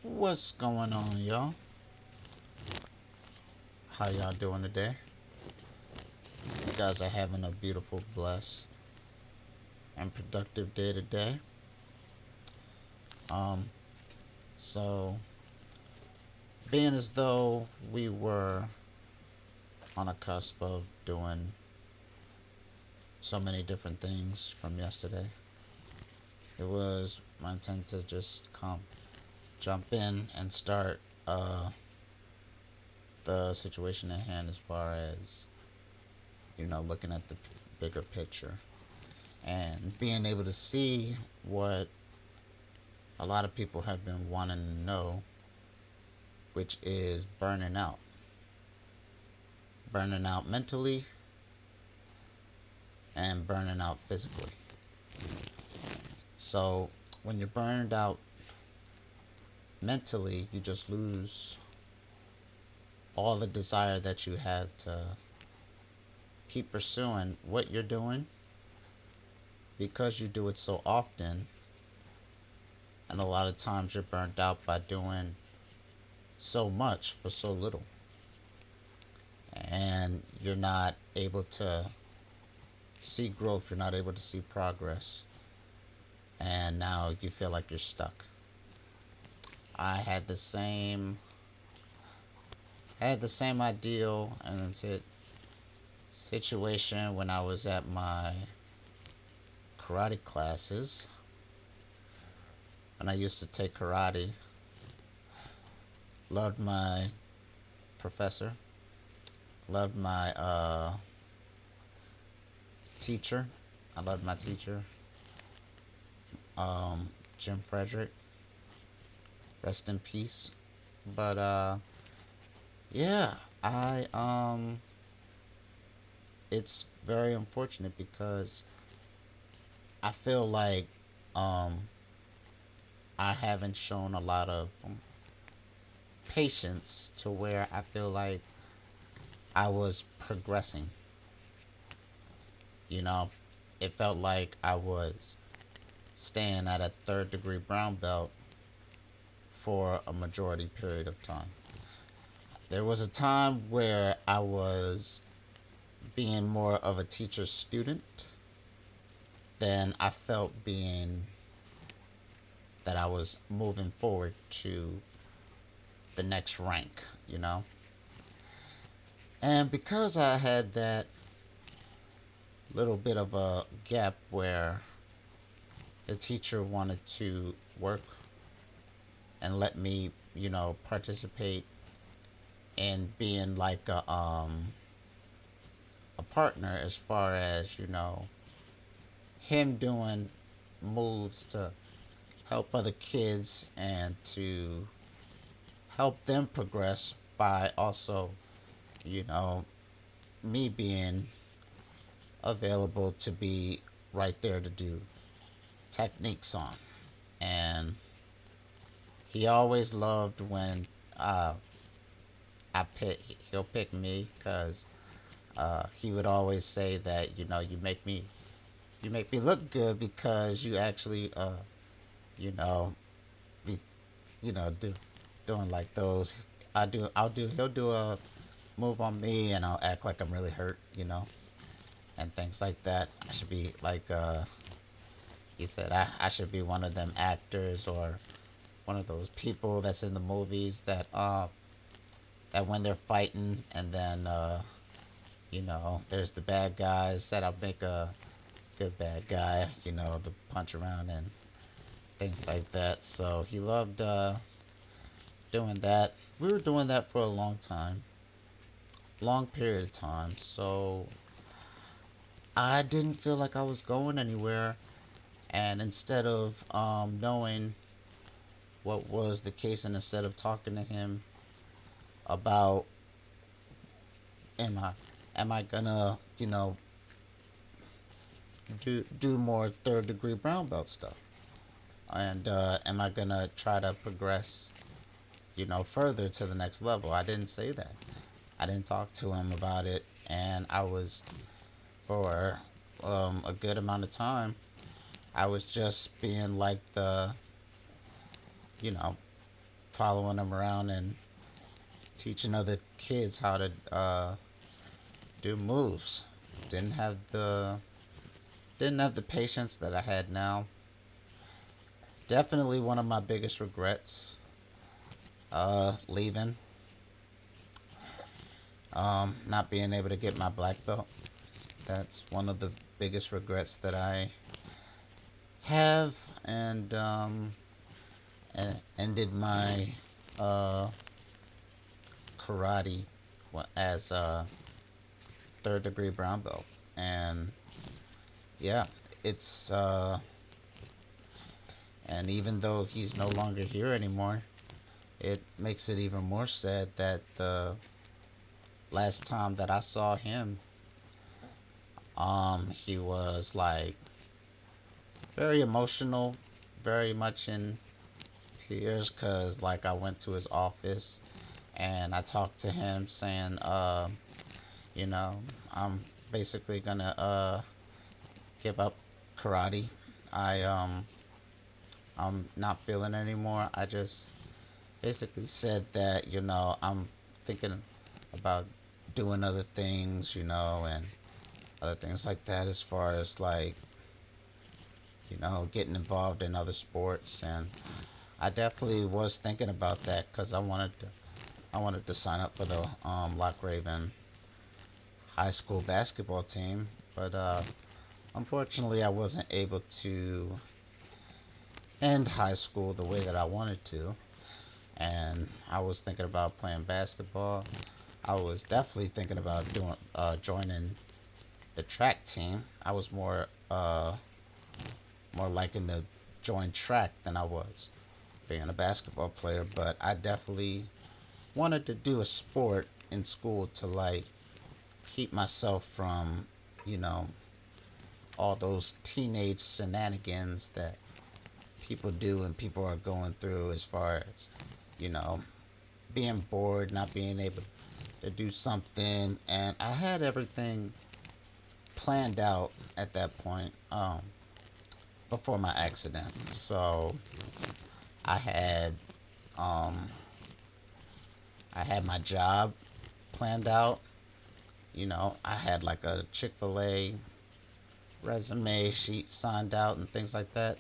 What's going on, y'all? How y'all doing today? You guys are having a beautiful, blessed, and productive day today. Um, so being as though we were on a cusp of doing so many different things from yesterday, it was my intent to just come jump in and start the situation at hand as far as looking at the bigger picture and being able to see what a lot of people have been wanting to know, which is burning out mentally and burning out physically. So when you're burned out mentally, you just lose all the desire that you had to keep pursuing what you're doing because you do it so often. And a lot of times you're burned out by doing so much for so little. And you're not able to see growth, you're not able to see progress. And now you feel like you're stuck. I had the same ideal and situation when I was at my karate classes. When I used to take karate, loved my professor, loved my teacher. I loved my teacher, Jim Frederick. Rest in peace. But yeah, I it's very unfortunate because I feel like um I haven't shown a lot of patience to where I feel like I was progressing. You know, it felt like I was staying at a third degree brown belt for a majority period of time. There was a time where I was being more of a teacher's student than I felt being that I was moving forward to the next rank. And because I had that little bit of a gap where the teacher wanted to work and let me, participate in being like a partner as far as, him doing moves to help other kids and to help them progress by also, you know, me being available to be right there to do techniques on. And he always loved when uh, he'll pick me because he would always say that you make me look good because you actually you know be doing like those. He'll do a move on me and I'll act like I'm really hurt, and things like that. I should be like he said I should be one of them actors or one of those people that's in the movies that when they're fighting and then there's the bad guys that I'll make a good bad guy, to punch around and things like that. So he loved doing that. We were doing that for a long period of time. So I didn't feel like I was going anywhere. And instead of knowing what was the case, and instead of talking to him about am I gonna do more third degree brown belt stuff, and am I gonna try to progress further to the next level. I didn't say that. I didn't talk to him about it, and I was for a good amount of time. I was just being like you know following them around and teaching other kids how to do moves. Didn't have the didn't have the patience that I had now. Definitely one of my biggest regrets, leaving, not being able to get my black belt. That's one of the biggest regrets that I have, and ended my uh, karate as a third degree brown belt. And yeah, it's and even though he's no longer here anymore, it makes it even more sad that the last time that I saw him, he was like very emotional, very much in tears, cause like I went to his office and I talked to him saying, you know, I'm basically gonna give up karate. I I'm not feeling it anymore. I just basically said that, I'm thinking about doing other things, and other things like that, as far as like, getting involved in other sports. And I definitely was thinking about that because I wanted to sign up for the Lock Raven high school basketball team, but unfortunately I wasn't able to end high school the way that I wanted to. And I was thinking about playing basketball. I was definitely thinking about doing joining the track team. I was more liking to join track than I was being a basketball player. But I definitely wanted to do a sport in school to like keep myself from, you know, all those teenage shenanigans that people do and people are going through, as far as, you know, being bored, not being able to do something. And I had everything planned out at that point, before my accident. So I had um, I had my job planned out. I had like a Chick-fil-A resume sheet signed out and things like that.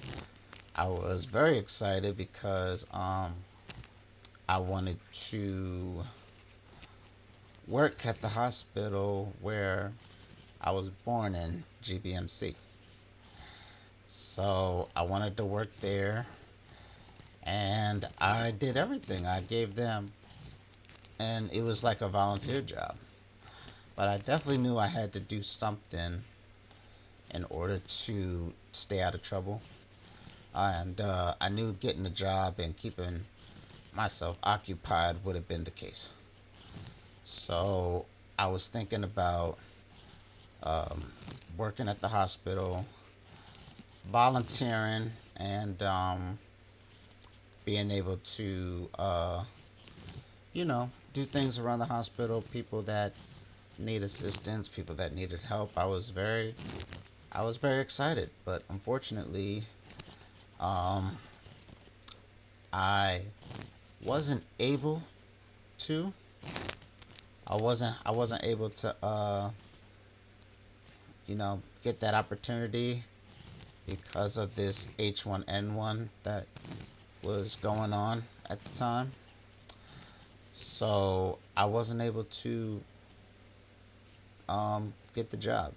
I was very excited because I wanted to work at the hospital where I was born in, GBMC. So I wanted to work there, and I did everything. I gave them, and it was like a volunteer job. But I definitely knew I had to do something in order to stay out of trouble. And I knew getting a job and keeping myself occupied would have been the case. So I was thinking about um, working at the hospital, volunteering, and being able to, do things around the hospital. People that need assistance, people that needed help. I was very excited, but unfortunately, um, I wasn't able to. I wasn't able to, get that opportunity because of this H1N1 that was going on at the time. So I wasn't able to get the job.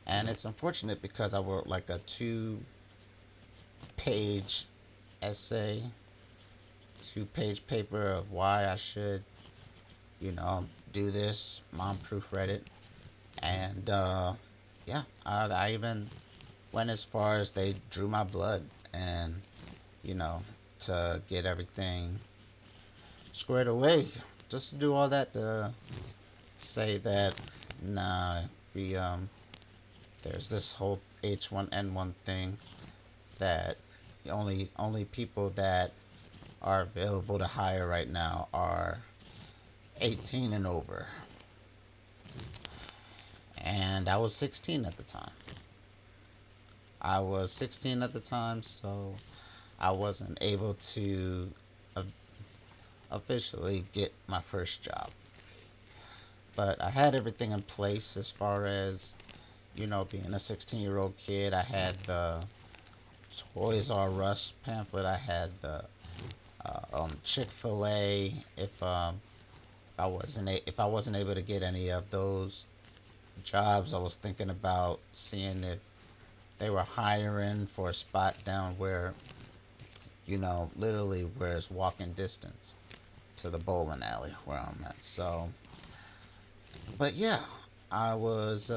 And it's unfortunate because I wrote like a 2-page essay, 2-page paper of why I should, do this. Mom proofread it. And yeah, I even went as far as they drew my blood, and, you know, to get everything squared away. Just to do all that to say that, nah, we, there's this whole H1N1 thing that only people that are available to hire right now are 18 and over. And I was 16 at the time. I was 16 at the time, so I wasn't able to officially get my first job. But I had everything in place as far as, being a 16-year-old kid. I had the Toys R Us pamphlet. I had the Chick-fil-A. If I wasn't able to get any of those jobs, I was thinking about seeing if they were hiring for a spot down where, literally where it's walking distance to the bowling alley where I'm at. So, but yeah, I was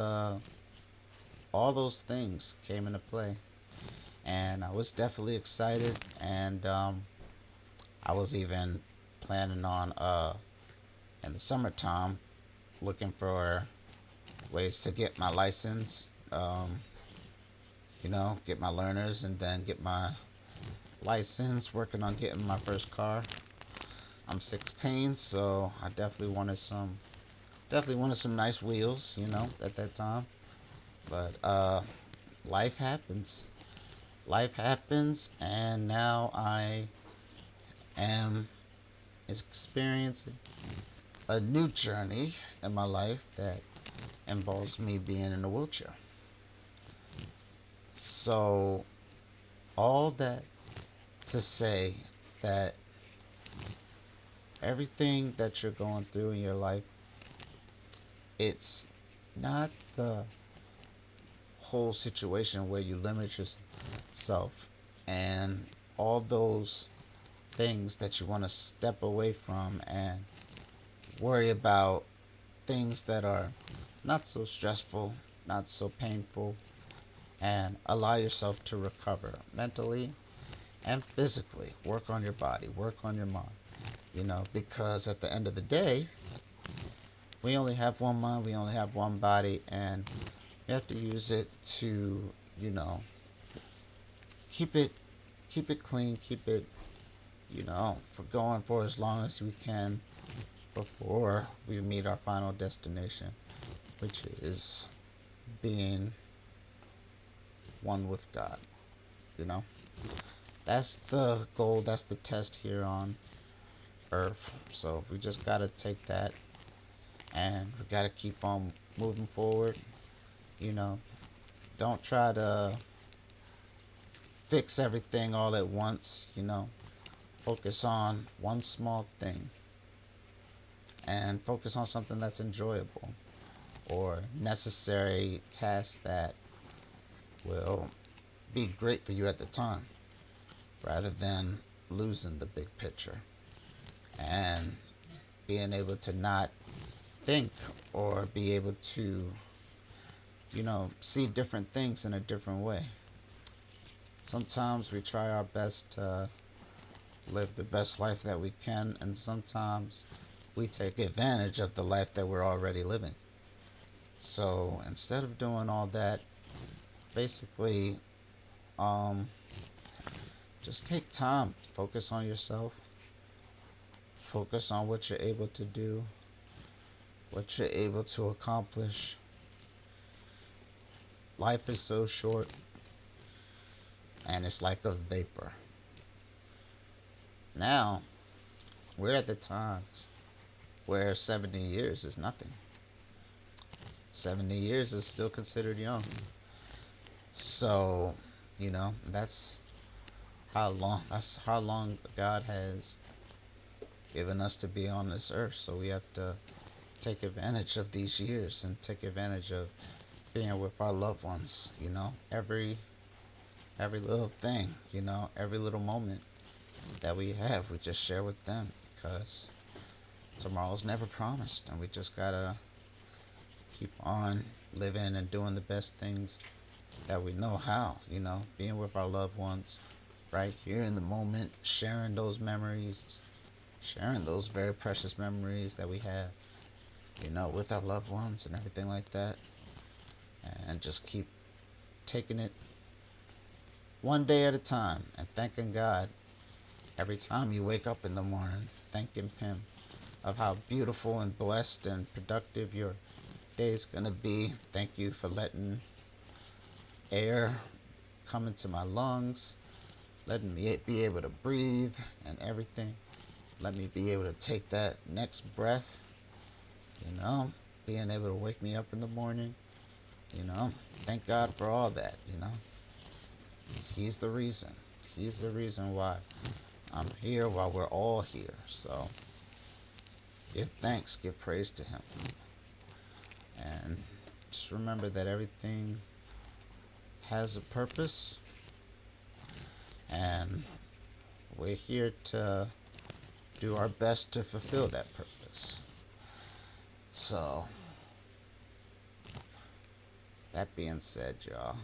all those things came into play, and I was definitely excited, and I was even planning on in the summertime looking for ways to get my license, get my learners, and then get my license. Working on getting my first car. I'm 16, so I definitely wanted some nice wheels, at that time. But life happens. Life happens, and now I am experiencing a new journey in my life that involves me being in a wheelchair. So, all that to say that everything that you're going through in your life, it's not the whole situation where you limit yourself and all those things that you want to step away from and worry about things that are not so stressful, not so painful, and allow yourself to recover mentally and physically. Work on your body, work on your mind, because at the end of the day, we only have one mind, we only have one body, and you have to use it to, you know, keep it keep it clean, keep it, for going for as long as we can before we meet our final destination, which is being one with God, you know? That's the goal, that's the test here on earth. So we just gotta take that and we gotta keep on moving forward, you know. Don't try to fix everything all at once, Focus on one small thing and focus on something that's enjoyable or necessary task that will be great for you at the time rather than losing the big picture and being able to not think or be able to, see different things in a different way. Sometimes we try our best to live the best life that we can, and sometimes we take advantage of the life that we're already living. So instead of doing all that, basically, um, just take time, focus on yourself, focus on what you're able to do, what you're able to accomplish. Life is so short, and it's like a vapor. Now, we're at the times where 70 years is nothing. 70 years is still considered young. So, that's how long God has given us to be on this earth. So we have to take advantage of these years and take advantage of being with our loved ones, every little thing, every little moment that we have, we just share with them because tomorrow's never promised, and we just gotta keep on living and doing the best things that we know how, being with our loved ones right here in the moment, sharing those memories, sharing those very precious memories that we have, with our loved ones and everything like that, and just keep taking it one day at a time and thanking God every time you wake up in the morning, thanking Him of how beautiful and blessed and productive your day is going to be. Thank you for letting air come into my lungs. letting me be able to breathe and everything. Let me be able to take that next breath, you know, being able to wake me up in the morning, you know. Thank God for all that, you know. He's the reason. He's the reason why I'm here, why we're all here. So give thanks, give praise to Him. And just remember that everything has a purpose, and we're here to do our best to fulfill that purpose. So, that being said, y'all,